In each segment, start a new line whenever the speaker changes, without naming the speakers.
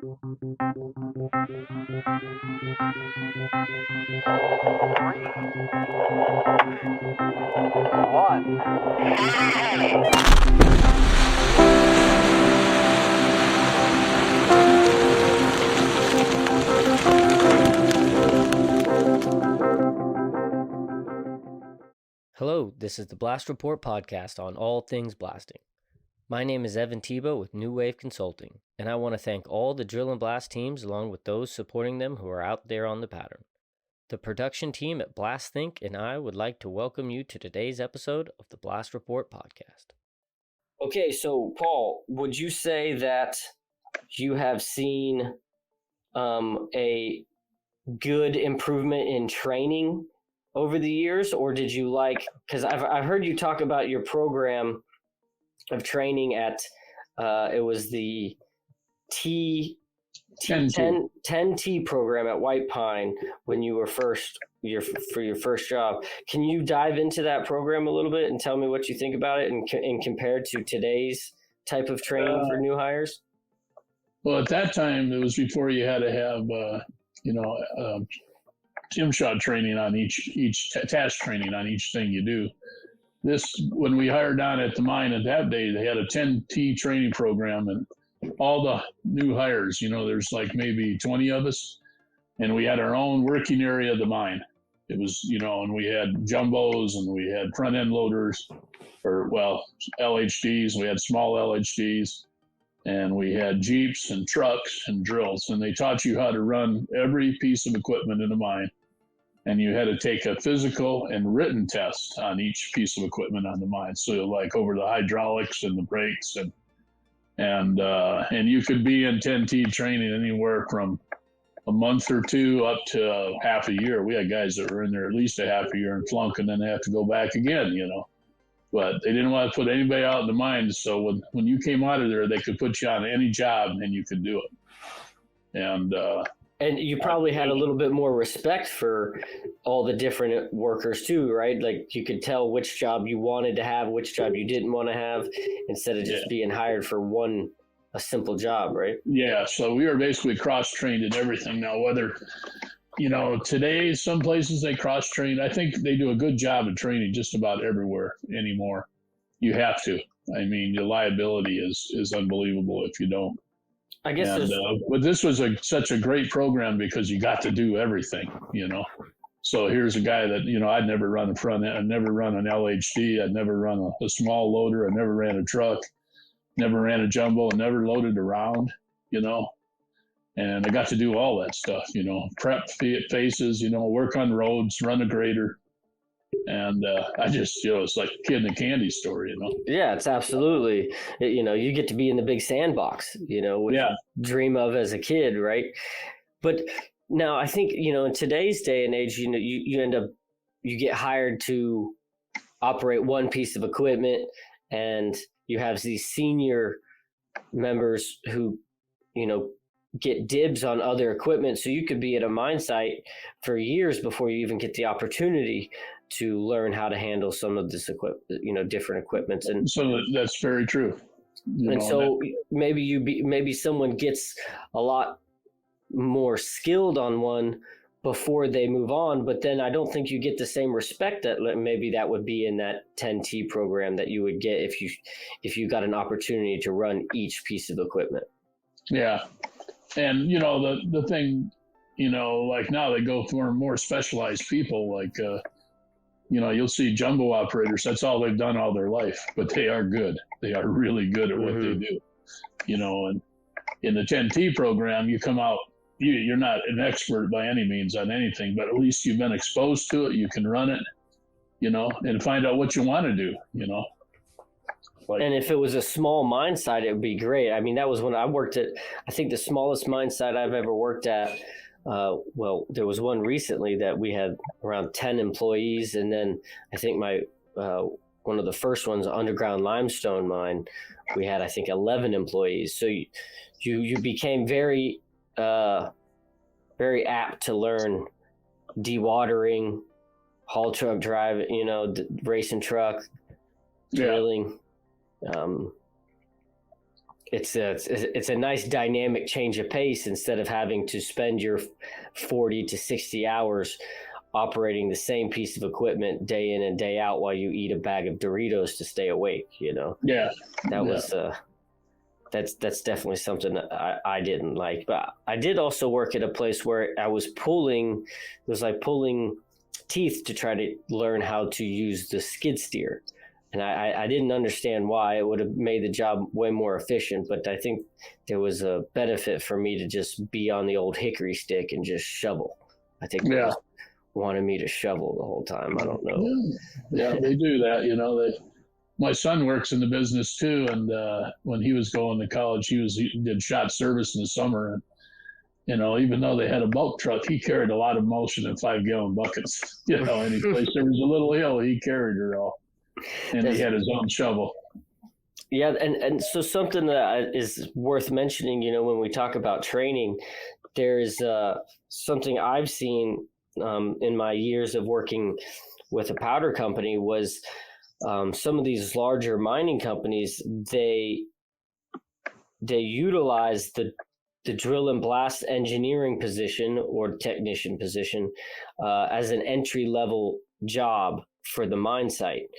Hello, this is the Blast Report podcast on all things blasting. My name is Evan Thibaud with New Wave Consulting, and I want to thank all the drill and blast teams along with those supporting them who are out there on the pattern. The production team at Blast Think and I would like to welcome you to today's episode of the Blast Report podcast. Okay, so Paul, would you say that you have seen a good improvement in training over the years, or did you because I've heard you talk about your program of training at it was the 10T program at White Pine when you were for your first job. Can you dive into that program a little bit and tell me what you think about it and compared to today's type of training for new hires?
Well, at that time, it was before you had to have gym shot training on each task training on each thing you do. When we hired down at the mine at that day, they had a 10T training program, and all the new hires, there's like maybe 20 of us, and we had our own working area of the mine. It was, and we had jumbos and we had front end loaders, LHDs. We had small LHDs, and we had Jeeps and trucks and drills, and they taught you how to run every piece of equipment in the mine. And you had to take a physical and written test on each piece of equipment on the mine. So like over the hydraulics and the brakes and you could be in 10T training anywhere from a month or two up to half a year. We had guys that were in there at least a half a year and flunk, and then they have to go back again, But they didn't want to put anybody out in the mines. So when you came out of there, they could put you on any job and you could do it.
And you probably had a little bit more respect for all the different workers too, right? Like you could tell which job you wanted to have, which job you didn't want to have, instead of just being hired for a simple job, right?
Yeah, so we were basically cross-trained in everything. Now, whether, today some places they cross-train, I think they do a good job of training just about everywhere anymore. You have to. I mean, the liability is unbelievable if you don't.
I guess,
but this was such a great program because you got to do everything, So here's a guy that, I'd never run a front end, I'd never run an LHD, I'd never run a small loader, I never ran a truck, never ran a jumbo, never loaded around, and I got to do all that stuff, prep faces, work on roads, run a grader. And I just, it's like a kid in a candy store,
Yeah, it's absolutely, you get to be in the big sandbox, which you dream of as a kid, right? But now I think, in today's day and age, you get hired to operate one piece of equipment, and you have these senior members who, get dibs on other equipment. So you could be at a mine site for years before you even get the opportunity to learn how to handle some of this different equipments. And
so that's very true.
Maybe someone gets a lot more skilled on one before they move on, but then I don't think you get the same respect that maybe that would be in that 10T program that you would get if you got an opportunity to run each piece of equipment.
Yeah. And, the thing, like now they go for more specialized people, like, you'll see jumbo operators. That's all they've done all their life, but they are good. They are really good at what they do, and in the 10T program, you come out, you're not an expert by any means on anything, but at least you've been exposed to it. You can run it, and find out what you want to do,
And if it was a small mine site, it would be great. I mean, that was when I worked at, I think the smallest mine site I've ever worked at. There was one recently that we had around 10 employees. And then I think one of the first ones, underground limestone mine, we had, I think, 11 employees. So you became very, very apt to learn dewatering, haul truck drive, racing truck, drilling. it's a nice dynamic change of pace instead of having to spend your 40 to 60 hours operating the same piece of equipment day in and day out while you eat a bag of Doritos to stay awake, you know?
Yeah.
That was, that's definitely something that I didn't like. But I did also work at a place where I was pulling teeth to try to learn how to use the skid steer. And I didn't understand why. It would have made the job way more efficient, but I think there was a benefit for me to just be on the old hickory stick and just shovel. I think they just wanted me to shovel the whole time. I don't know.
Yeah, they do that. You know, my son works in the business too, and when he was going to college, he did shop service in the summer, and you know, even though they had a bulk truck, he carried a lot of emulsion in 5-gallon buckets. You know, any place there was a little hill, he carried her all. And he had his own shovel.
Yeah, and so something that is worth mentioning, you know, when we talk about training, there's something I've seen in my years of working with a powder company was some of these larger mining companies, they utilize the drill and blast engineering position or technician position as an entry level job for the mine site.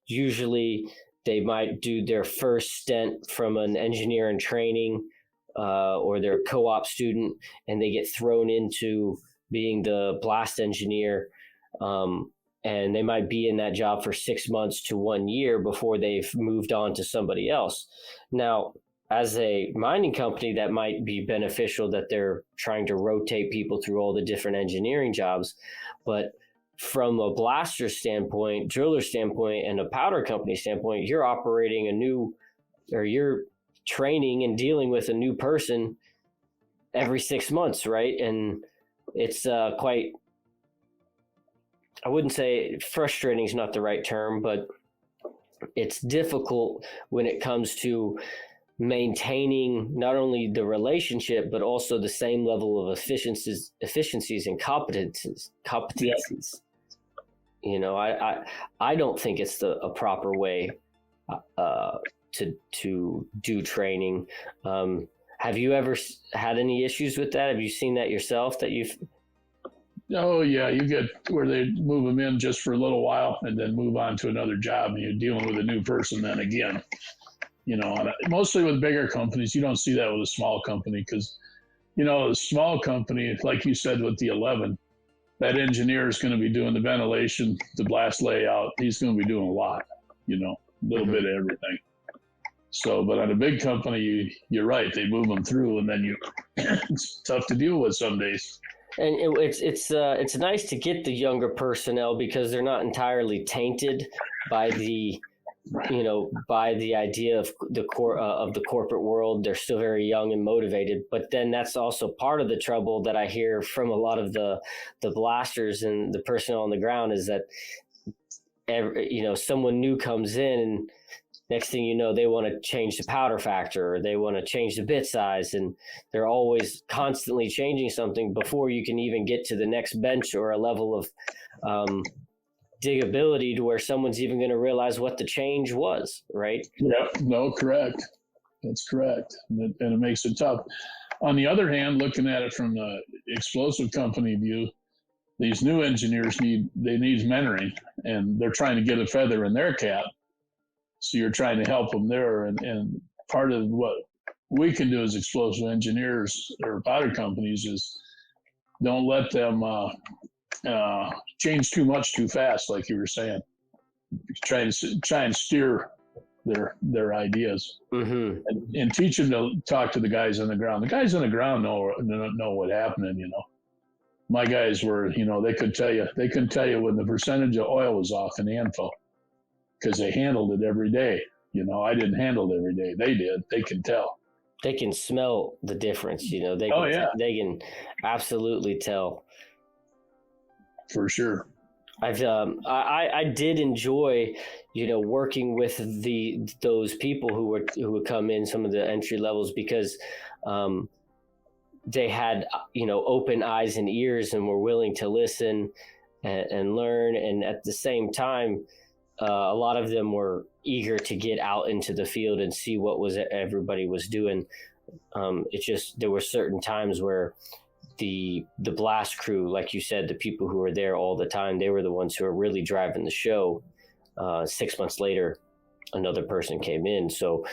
Usually they might do their first stint from an engineer in training or they're a co-op student and they get thrown into being the blast engineer. And they might be in that job for 6 months to 1 year before they've moved on to somebody else. Now, as a mining company, that might be beneficial that they're trying to rotate people through all the different engineering jobs. But from a blaster standpoint, driller standpoint, and a powder company standpoint, you're operating you're training and dealing with a new person every 6 months, right? And it's quite, I wouldn't say frustrating is not the right term, but it's difficult when it comes to maintaining not only the relationship, but also the same level of efficiencies and competencies. Yeah. You know, I don't think it's a proper way to do training. Have you ever had any issues with that? Have you seen that yourself?
Oh yeah, you get where they move them in just for a little while and then move on to another job, and you're dealing with a new person then again. You know, mostly with bigger companies, you don't see that with a small company because, you know, a small company, like you said with the 11, that engineer is going to be doing the ventilation, the blast layout. He's going to be doing a lot, you know, a little bit of everything. So, but on a big company, you're right. They move them through, and then it's tough to deal with some days.
And it's nice to get the younger personnel because they're not entirely tainted by the idea of the corporate world. They're still very young and motivated, but then that's also part of the trouble that I hear from a lot of the blasters and the personnel on the ground is that someone new comes in and next thing you know, they want to change the powder factor or they want to change the bit size, and they're always constantly changing something before you can even get to the next bench or a level of digability to where someone's even going to realize what the change was, right?
Yeah, no, correct. That's correct. And it makes it tough. On the other hand, looking at it from the explosive company view, these new engineers need mentoring, and they're trying to get a feather in their cap. So you're trying to help them there. And part of what we can do as explosive engineers or powder companies is don't let them change too much too fast, like you were saying. Try and steer their ideas, and teach them to talk to the guys on the ground. The guys on the ground know what happened. You know, my guys were, you know, they couldn't tell you when the percentage of oil was off in the info because they handled it every day. You know, I didn't handle it every day. They did. They can tell.
They can smell the difference. You know, they can absolutely tell.
For sure.
I did enjoy, you know, working with those people who would come in, some of the entry levels, because they had, you know, open eyes and ears and were willing to listen and learn. And at the same time, a lot of them were eager to get out into the field and see what was everybody was doing. It's just there were certain times where the blast crew, like you said, the people who were there all the time, they were the ones who were really driving the show. 6 months later, another person came in. So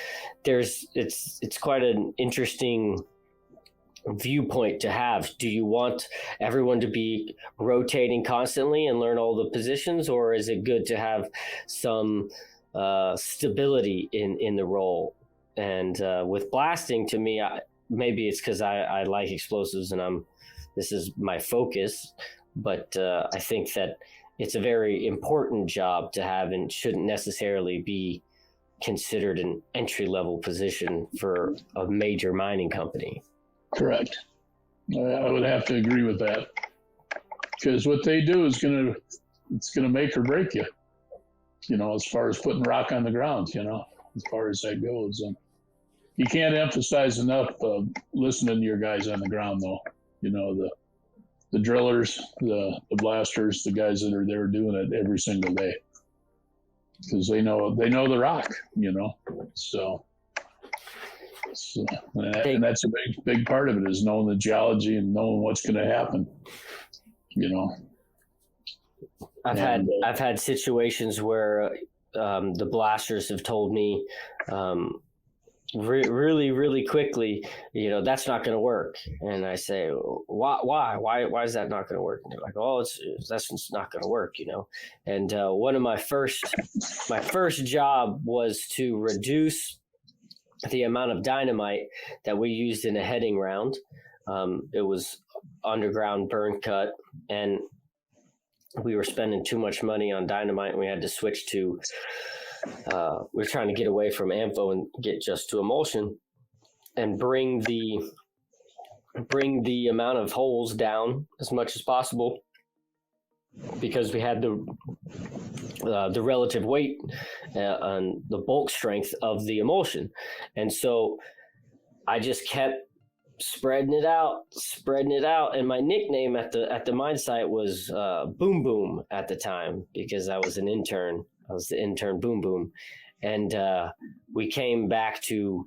it's quite an interesting viewpoint to have. Do you want everyone to be rotating constantly and learn all the positions, or is it good to have some stability in the role? And with blasting, to me, maybe it's because I like explosives and this is my focus, but I think that it's a very important job to have and shouldn't necessarily be considered an entry-level position for a major mining company.
Correct. I would have to agree with that, because what they do is it's gonna make or break you. As far as putting rock on the ground. As far as that goes, and you can't emphasize enough listening to your guys on the ground, though. The drillers, the blasters, the guys that are there doing it every single day, because they know the rock. So. And that's a big part of it, is knowing the geology and knowing what's going to happen.
I've had situations where the blasters have told me really, really quickly, that's not going to work. And I say, why is that not going to work? And they're like, oh, that's not going to work, And one of my first job was to reduce the amount of dynamite that we used in a heading round. It was underground burn cut, and we were spending too much money on dynamite, and we had to switch to we were trying to get away from AMFO and get just to emulsion and bring the amount of holes down as much as possible, because we had the relative weight and the bulk strength of the emulsion. And so I just kept spreading it out. And my nickname at the mine site was Boom Boom at the time, because I was an intern. I was the intern Boom Boom. And we came back to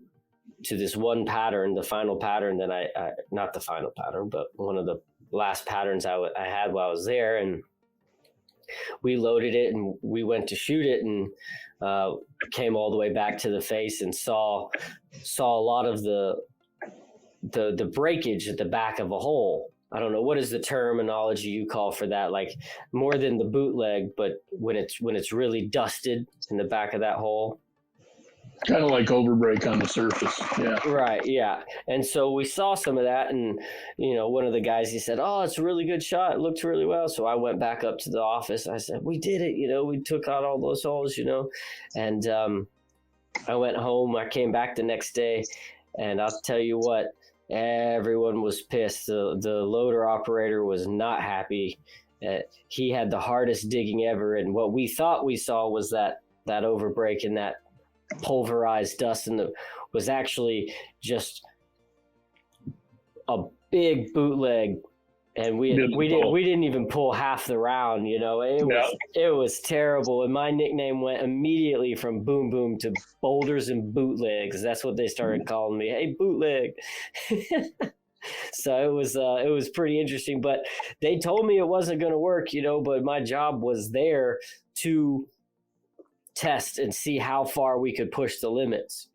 this one pattern, the final pattern that I not the final pattern, but one of the last patterns I had while I was there. And we loaded it and we went to shoot it, and came all the way back to the face and saw a lot of the breakage at the back of a hole. I don't know, what is the terminology you call for that? Like, more than the bootleg, but when it's really dusted in the back of that hole.
Kind of like overbreak on the surface. Yeah.
Right. Yeah. And so we saw some of that, and, one of the guys, he said, oh, it's a really good shot. It looked really well. So I went back up to the office. I said, we did it. We took out all those holes, and I went home. I came back the next day, and I'll tell you what, everyone was pissed. The loader operator was not happy. He had the hardest digging ever. And what we thought we saw was that overbreak and that pulverized dust, and was actually just a big bootleg, and we didn't even pull half the round. It was terrible, and my nickname went immediately from Boom Boom to Boulders and Bootlegs. That's what they started calling me. Hey, bootleg. So it was pretty interesting, but they told me it wasn't going to work, but my job was there to test and see how far we could push the limits,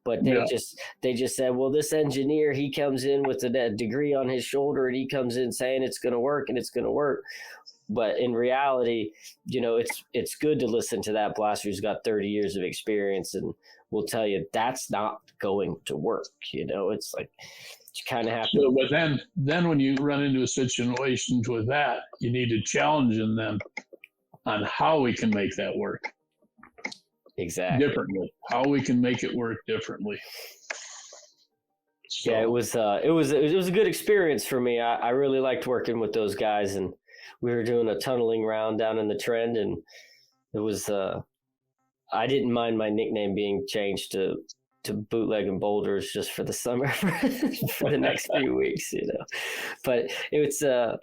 but they just said, well, this engineer, he comes in with a degree on his shoulder, and he comes in saying it's going to work, and it's going to work. But in reality, it's good to listen to that blaster who's got 30 years of experience, and will tell you that's not going to work. It's like, you kind of have to.
So, but then when you run into a situation with that, you need to challenge them on how we can make that work.
Exactly.
Differently, how we can make it work differently. So.
Yeah, it was a good experience for me. I really liked working with those guys, and we were doing a tunneling round down in the trend, and it was I didn't mind my nickname being changed to Bootleg and Boulders just for the summer for the next few weeks, But it's to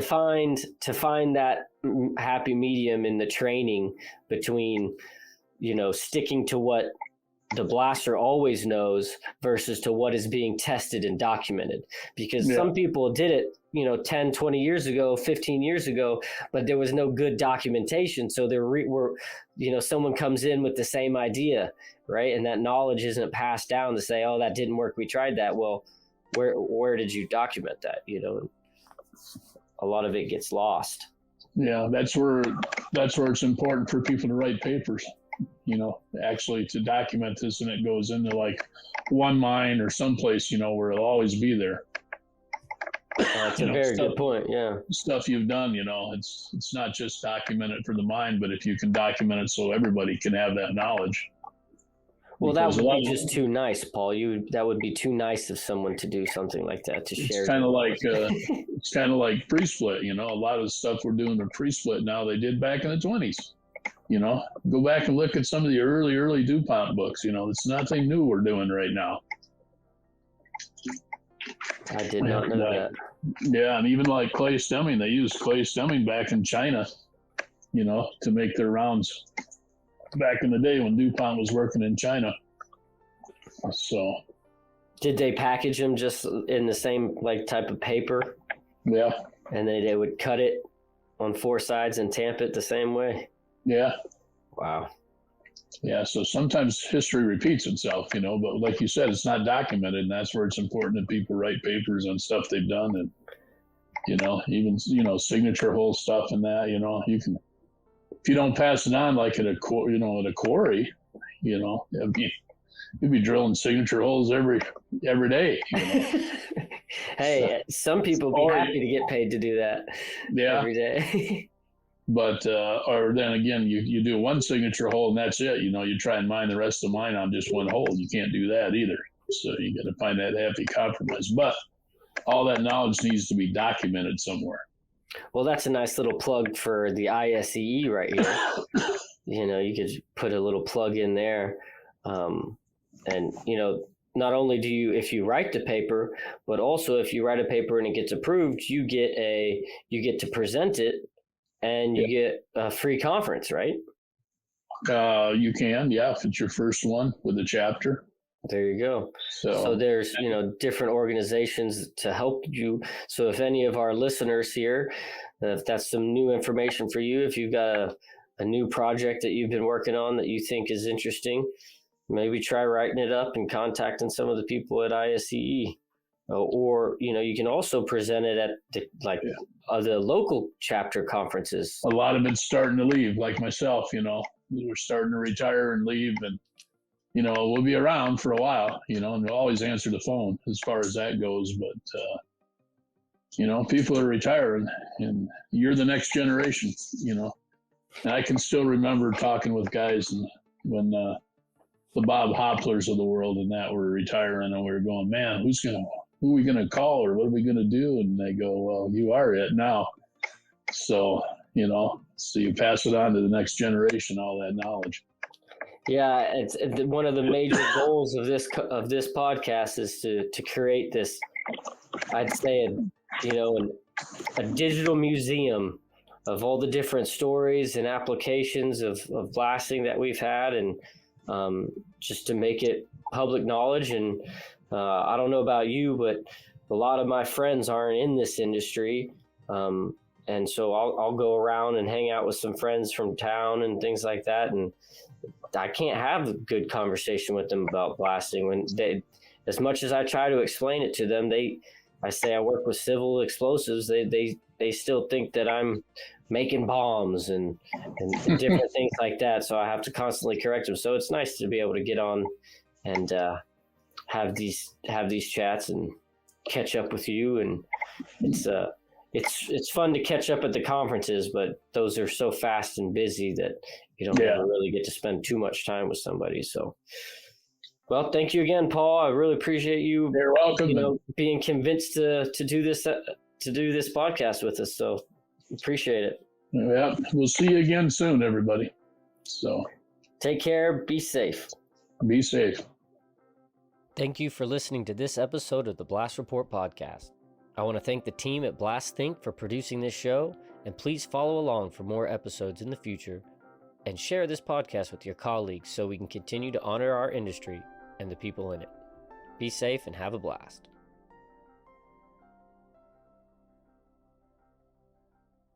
find that happy medium in the training between sticking to what the blaster always knows versus to what is being tested and documented, because some people did it 10, 20 years ago, 15 years ago, but there was no good documentation. So there were someone comes in with the same idea, right, and that knowledge isn't passed down to say, oh, that didn't work, we tried that. Well, where did you document that? A lot of it gets lost.
Yeah, that's where it's important for people to write papers, actually to document this, and it goes into like one mine or someplace, where it'll always be there.
That's a very good point. Yeah.
Stuff you've done, it's not just documented for the mine, but if you can document it so everybody can have that knowledge.
Well, that would be just too nice, Paul. That would be too nice of someone to do something like that, to share.
It's kind of like pre-split. A lot of the stuff we're doing with pre-split now, they did back in the 20s. Go back and look at some of the early DuPont books. It's nothing new we're doing right now.
I did not know that.
Yeah, and even like clay stemming, they used clay stemming back in China, to make their rounds. Back in the day when DuPont was working in China. So
did they package them just in the same type of paper?
Yeah.
And they would cut it on four sides and tamp it the same way?
Yeah.
Wow.
Yeah, so sometimes history repeats itself, but like you said, it's not documented, and that's where it's important that people write papers on stuff they've done, and even signature hole stuff and that, you can, if you don't pass it on like at a quarry, you'd be drilling signature holes every day.
Hey, some people be happy to get paid to do that.
Yeah.
Every day.
But or then again, you do one signature hole and that's it. You try and mine the rest of the mine on just one hole. You can't do that either. So you got to find that happy compromise. But all that knowledge needs to be documented somewhere.
Well, that's a nice little plug for the ISEE right here. You could put a little plug in there. And, not only do you, if you write the paper, but also if you write a paper and it gets approved, you get to present it and you get a free conference, right?
You can, yeah, if it's your first one with a chapter.
There you go. So there's, different organizations to help you. So if any of our listeners here, if that's some new information for you, if you've got a new project that you've been working on that you think is interesting, maybe try writing it up and contacting some of the people at ISEE. Or, you can also present it at the local chapter conferences.
A lot of it's starting to leave, like myself, we're starting to retire and leave, and we'll be around for a while, and we'll always answer the phone as far as that goes. But, people are retiring, and you're the next generation, And I can still remember talking with guys when the Bob Hopplers of the world and that were retiring, and we were going, man, who are we going to call, or what are we going to do? And they go, well, you are it now. So, so you pass it on to the next generation, all that knowledge.
Yeah, it's one of the major goals of this podcast is to create this, I'd say, a digital museum of all the different stories and applications of blasting that we've had, and just to make it public knowledge. And I don't know about you, but a lot of my friends aren't in this industry. And so I'll go around and hang out with some friends from town and things like that. And I can't have a good conversation with them about blasting when as much as I try to explain it to them, I say I work with civil explosives. They still think that I'm making bombs and different things like that. So I have to constantly correct them. So it's nice to be able to get on and have these chats and catch up with you. And it's fun to catch up at the conferences, but those are so fast and busy that you don't ever really get to spend too much time with somebody. So, well, thank you again, Paul. I really appreciate you.
You're welcome.
Being convinced to do this podcast with us. So appreciate it.
Yeah, we'll see you again soon, everybody. So
take care. Be safe.
Be safe.
Thank you for listening to this episode of the Blast Report podcast. I want to thank the team at Blast Think for producing this show, and please follow along for more episodes in the future. and share this podcast with your colleagues so we can continue to honor our industry and the people in it. Be safe and have a blast.